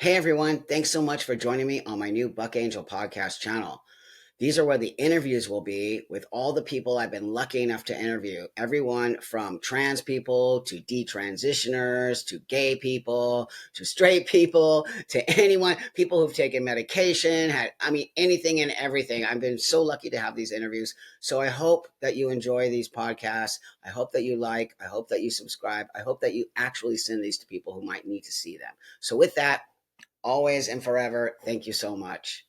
Hey everyone, thanks so much for joining me on my new Buck Angel podcast channel. These are where the interviews will be with all the people I've been lucky enough to interview. Everyone from trans people to detransitioners to gay people to straight people to anyone, people who've taken medication, anything and everything. I've been so lucky to have these interviews. So I hope that you enjoy these podcasts. I hope that you like, I hope that you subscribe. I hope that you actually send these to people who might need to see them. So with that, always and forever, thank you so much.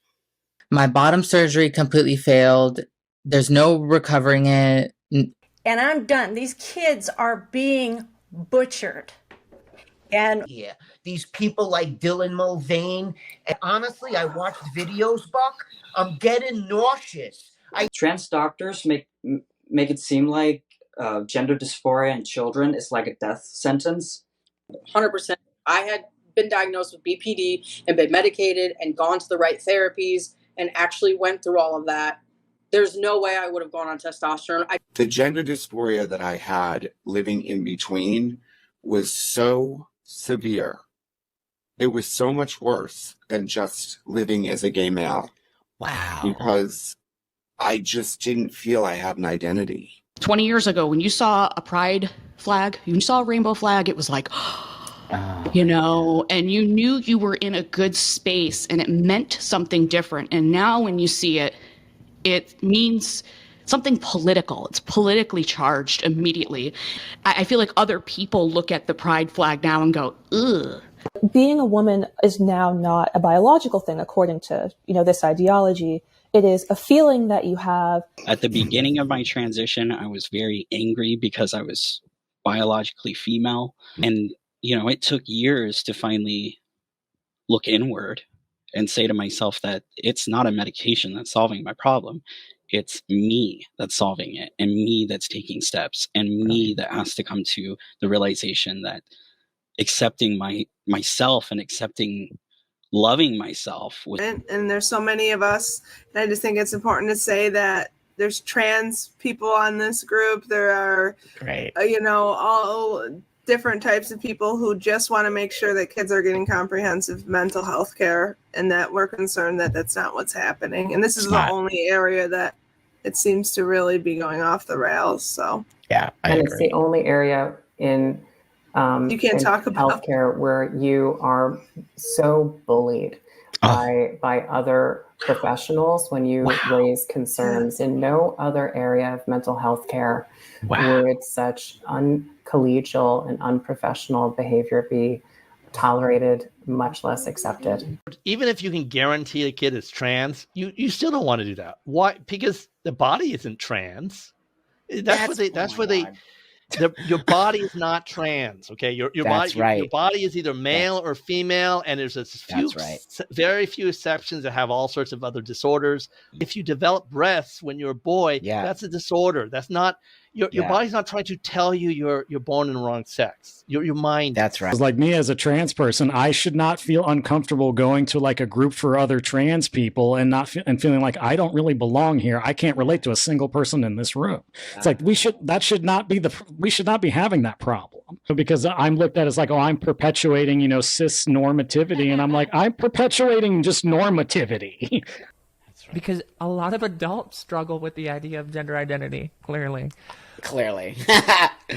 My bottom surgery completely failed. There's no recovering it. And I'm done. These kids are being butchered. And yeah, these people like Dylan Mulvaney. And honestly, I watched videos, Buck. I'm getting nauseous. Trans doctors make it seem like gender dysphoria in children is like a death sentence. 100%. I had been diagnosed with BPD and been medicated and gone to the right therapies and actually went through all of that. There's no way I would have gone on testosterone. The gender dysphoria that I had living in between was so severe. It was so much worse than just living as a gay male. Wow. Because I just didn't feel I had an identity. 20 years ago, when you saw a pride flag, when you saw a rainbow flag, it was like, and you knew you were in a good space and it meant something different. And now when you see it, it means something political. It's politically charged immediately. I feel like other people look at the pride flag now and go, ugh. Being a woman is now not a biological thing according to, this ideology. It is a feeling that you have. At the beginning of my transition, I was very angry because I was biologically female. And, it took years to finally look inward and say to myself that it's not a medication that's solving my problem. It's me that's solving it, and me that's taking steps, and me that has to come to the realization that accepting myself and loving myself. And there's so many of us, and I just think it's important to say that there's trans people on this group. There are, all different types of people who just want to make sure that kids are getting comprehensive mental health care, and that we're concerned that that's not what's happening. And this is the only area that it seems to really be going off the rails. So yeah, I agree. It's the only area in you can't talk about healthcare where you are so bullied by other professionals when you raise concerns. In no other area of mental health care would such uncollegial and unprofessional behavior be tolerated, much less accepted. Even if you can guarantee a kid is trans, you still don't want to do that. Why? Because the body isn't trans. That's where they your body is not trans. Okay, your body is either male or female, and there's very few exceptions that have all sorts of other disorders. If you develop breasts when you're a boy, that's a disorder. That's not your body's not trying to tell you you're born in the wrong sex. Your mind. That's right. Like me as a trans person, I should not feel uncomfortable going to like a group for other trans people and feeling like I don't really belong here. I can't relate to a single person in this room. It's like we should not be having that problem. Because I'm looked at as like, I'm perpetuating, cis normativity, and I'm like, I'm perpetuating just normativity. Because a lot of adults struggle with the idea of gender identity, clearly.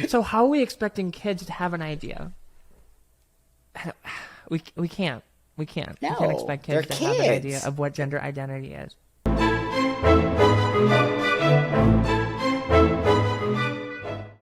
So how are we expecting kids to have an idea? We can't. No, we can't expect kids to have an idea of what gender identity is.